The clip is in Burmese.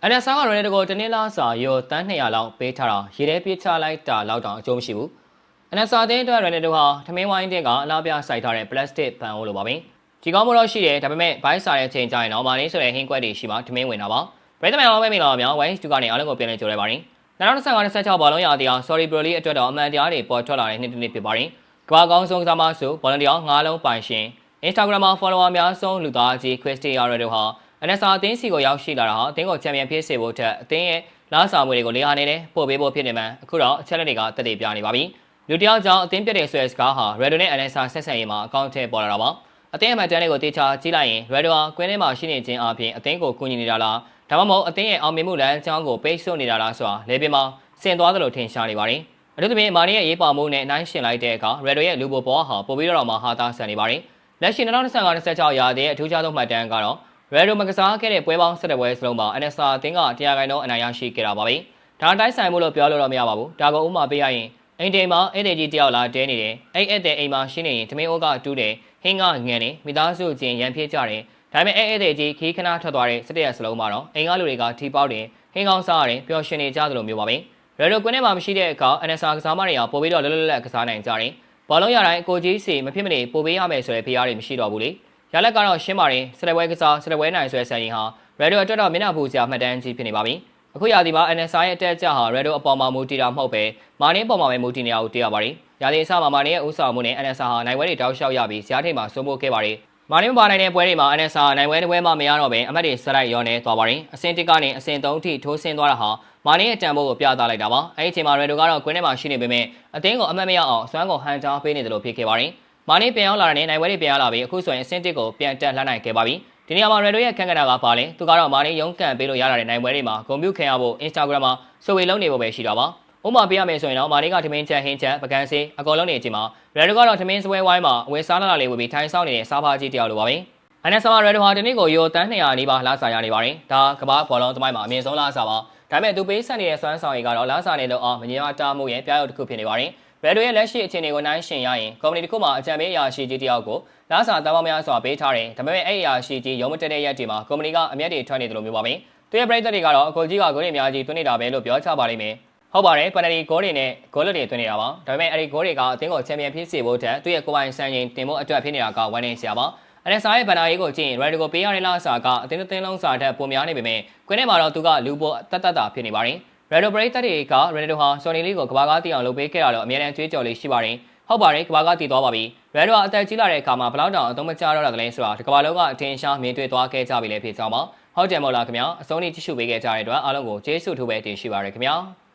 NSR က Ronaldo ကိုတနင်္လာစာယူတန်း200လောက်ပေးထားတာရေထဲပြေးချလိုက်တာလောက်တောင်အကျိုးမရှိဘူး NSR တဲ့အတွက် Ronaldo ဟာထမင်းဝိုင်းတဲ့ကအလားပြစိုက်ထားတဲ့ plastic ပန်အိုးလိုပါပဲဒီကောင်းမလို့ရှိတယ်ဒါပေမဲ့ဘိုင်းစာရဲ့ချိန်ကြရင်တော့မာနေဆိုတဲ့ဟင်းကွက်တွေရှိမှထမင်းဝင်တာပါပရိသတ်များအားပဲမင်္ဂလာပါများ Wise 2ကနေအားလုံးကိုပြန်လည်ကြိုဆိုပါရစေ2025-26ဘောလုံးရာသီအောင် Sorry Broly အတွက်တော့အမှန်တရားတွေပေါ်ထွက်လာတဲ့နေ့တစ်နေ့ဖြစ်ပါတယ်ကမ္ဘာကောင်းဆုံးကစားမဆိုဘောလုံးတရား9လုံးပိုင်ရှင် Instagram မှာ follower များဆုံးလူသားကြီး Cristiano Ronaldo ဟာ NSR အသင်းစီကိုရောက်ရှိလာတာဟာအသင်းကိုချန်ပီယံဖြစ်စေဖို့ထက်အသင်းရဲ့လာစာမွေတွေကိုလေဟာနေတယ်ပို့ပေးဖို့ဖြစ်နေမှအခုတော့အချက်လက်တွေကတက်တည်ပြနေပါပြီလူတယောက်ကြောင့်အသင်းပြတဲ့ဆွဲစကားဟာ Ronaldo နဲ့ NSR ဆက်ဆံရေးမှာအကောင့်ထဲပေါ်လာတာပါအသင်းအမှတ်တမ်းတွေကိုတေချာကြည့်လိုက်ရင် Ronaldo ဟာကွင်းထဲမှာရှိနေခြင်းအပြင်အသင်းကိုကူညီနေတာလားဒါမှမဟုတ်အသင်းရဲ့အောင်မြင်မှုလမ်းကြောင်းကိုပိတ်ဆို့နေတာလားဆိုတာလေပင်မှာဆင်သွားသလိုထင်ရှားနေပါတယ်အထူးသဖြင့်မာနီရဲ့ရေးပါမှုနဲ့နှိုင်းယှဉ်လိုက်တဲ့အခါ Ronaldo ရဲ့လူပိုပေါ်ဟာပိုပြီးတော့မှဟာသားဆန်နေပါတယ်လက်ရှိ2025-26ရာသီရဲ့အထူးခြားဆုံးမှတ်တမ်းကတော့Ronaldo မကစားခဲ့တဲ့ပွဲပေါင်း17ပွဲစလုံးမှာ NSR အသင်းက100ခိုင်နှုန်းအနိုင်ရရှိခဲ့တာပါပဲ။ဒါတိုင်းဆိုင်မှုလို့ပြောလို့တော့မရပါဘူး။ဒါကဥမာပေးရရင်အိမ်တိမ်မှာဧည့်သည်ကြီးတယောက်လာတဲနေတယ်။အဲ့ဧည့်သည်အိမ်မှာရှိနေရင်သမင်းအိုးကတူးတယ်။ဟင်းကငန်နေမိသားစုချင်းရန်ဖြစ်ကြတယ်။ဒါပေမဲ့ဧည့်သည်ကြီးခီးခဏထွက်သွားတဲ့17ရက်စလုံးမှာတော့အိမ်ကလူတွေကထီပေါက်တယ်။ဟင်းကောင်းစားရတယ်ပျော်ရွှင်နေကြသလိုမျိုးပါပဲ။ Ronaldo ကွင်းထဲမှာမရှိတဲ့အခါ NSR ကစားမတွေကပို့ပြီးတော့လွတ်လွတ်လပ်ကစားနိုင်ကြတယ်။ဘောလုံးရတိုင်းအကိုကြီးစီမဖြစ်မနေပို့ပေးရမယ်ဆိုတဲ့ဖိအားတွေမရှိတော့ဘူးလေ။ရလက်ကတော့ရှင်းပါတယ်စတဲ့ပွဲကစားစတဲ့ပွဲနိုင်ဆွဲဆန်ရင်ဟာ Ronaldo အတွက်တော့မျက်နှာပူစရာမှတ်တမ်းကြီးဖြစ်နေပါပြီ။အခုရာသီမှာ NSR ရဲ့အတက်အကျဟာ Ronaldo အပေါ်မှာမူတည်တာမဟုတ်ပဲမာနင်းပေါ်မှာပဲမူတည်နေတာကိုတွေ့ရပါတယ်။ရာသီအစမှာမာနင်းရဲ့ဥဆောင်မှုနဲ့ NSR ဟာနိုင်ပွဲတွေတောက်လျှောက်ရပြီးဇာတ်ထိပ်မှာစိုးမိုးခဲ့ပါတယ်။မာနင်းမပါနိုင်တဲ့ပွဲတွေမှာ NSR နိုင်ပွဲတစ်ပွဲမှမရတော့ပဲအမှတ်တွေဆက်လိုက်ရောနေသွားပါတယ်။အဆင့်1ကနေအဆင့်3အထိထိုးဆင်းသွားတာဟာမာနင်းရဲ့တန်ဖိုးကိုပြသလိုက်တာပါ။အဲဒီအချိန်မှာ Ronaldo ကတော့ကွင်းထဲမှာရှိနေပေမဲ့အသင်းကိုအမှတ်မရအောင်အစွမ်းကုန်ဟန်တာပေးနေတယ်လို့ဖြစ်ခဲ့ပါတယ်။မာနင်းပြန်ရောက်လာတဲ့နိုင်ပွဲတွေပြန်ရလာပြီးအခုဆိုရင်အဆင့်1ကိုပြန်တက်လှမ်းနိုင်ခဲ့ပါပြီ။ဒီနေရာမှာ Ronaldo ရဲ့ခန့်ကဏ္ဍကပါလဲသူကတော့မာနီရုံးကန်ပေးလို့ရလာတဲ့နိုင်ပွဲတွေမှာဂုဏ်ပြုခံရဖို့ Instagram မှာစုဝေလုံးနေဖို့ပဲရှိတာပါ။ဥပမာပေးရမယ်ဆိုရင်တော့မာနီကထမင်းချက်ဟင်းချက်ပကံစေးအကောလုံးနေအချိန်မှာ Ronaldo ကတော့ထမင်းစပွဲဝိုင်းမှာအဝယ်စားလာလေးဝယ်ပြီးထိုင်ဆောင်နေတဲ့စားဖားကြီးတယောက်လိုပါပဲ။ NSR မှာ Ronaldo ဟာဒီနေ့ကိုယူတန်း200နီးပါးလာစာရနေပါတယ်။ဒါကမ္ဘာဘောလုံးသမိုင်းမှာအမြင့်ဆုံးလာစာပါ။ဒါပေမဲ့သူပေးဆက်နေတဲ့စွမ်းဆောင်ရည်ကတော့လာစာနေလို့အောင်မငြင်းမတားမှုရဲ့ပြရုပ်တစ်ခုဖြစ်နေပါတယ်။ Ronaldo ရဲ့လက်ရှိအခြေအနေကိုနှိုင်းယှဉ်ရရင်ကုမ္ပဏီတစ်ခုမှာအကြံပေးအရာရှိကြီးတယောက်ကိုလာစာတောင်းများစွာပေးထားတယ်ဒါပေမဲ့အဲ့အရာရှိကြီးရုံးမတက်တဲ့ရက်တွေမှာကုမ္ပဏီကအမျက်တွေထွက်နေတယ်လို့မျိုးပါပဲသူရဲ့ပရိသတ်တွေကတော့အကိုကြီးကဂိုးတွေအများကြီးသွင်းနေတာပဲလို့ပြောချပါလိမ့်မယ်ဟုတ်ပါတယ်ပန်နယ်တီဂိုးတွေနဲ့ဂိုးလွတ်တွေသွင်းနေတာပါဒါပေမဲ့အဲ့ဒီဂိုးတွေကအသင်းကိုချန်ပီယံဖြစ်စေဖို့ထက်သူရဲ့ကိုယ်ပိုင်စံချိန်တင်ဖို့အတွက်ဖြစ်နေတာကဝမ်းနေစရာပါNSR ရဲ့ဗန်နာရေးကိုကြည့်ရင် Ronaldo ကိုပေးရတဲ့လာစာကအသင်းတစ်သင်းလုံးစာထက်ပိုများနေပေမဲ့ကွင်းထဲမှာတော့သူကလူပေါ်တတ်တာဖြစ်နေပါတယ်Ronaldo ပရိသတ်တွေက Ronaldo ဟာ Sony League ကိုကမ္ဘာကားတီအောင်လုပ်ပေးခဲ့တာလို့အများနဲ့ကြွေးကြော်လေးရှိပါတယ်ဟုတ်ပါတယ်ကမ္ဘာကတည်သွားပါပြီ။ Ronaldo အသက်ကြီးလာတဲ့အခါမှာဘလောက်တောင်အသုံးမကျတော့တာကလေးဆိုတာဒီကမ္ဘာလုံးကအထင်ရှားမြင်တွေ့သွားခဲ့ကြပြီလေဖြစ်ကြောင်းပါ။ဟုတ်တယ်မို့လားခင်ဗျာ။အဆုံးထိကြည့်ရှုပေးခဲ့ကြတဲ့အတွက်အားလုံးကိုကျေးဇူးထူးပဲတင်ရှိပါရခင်ဗျာ။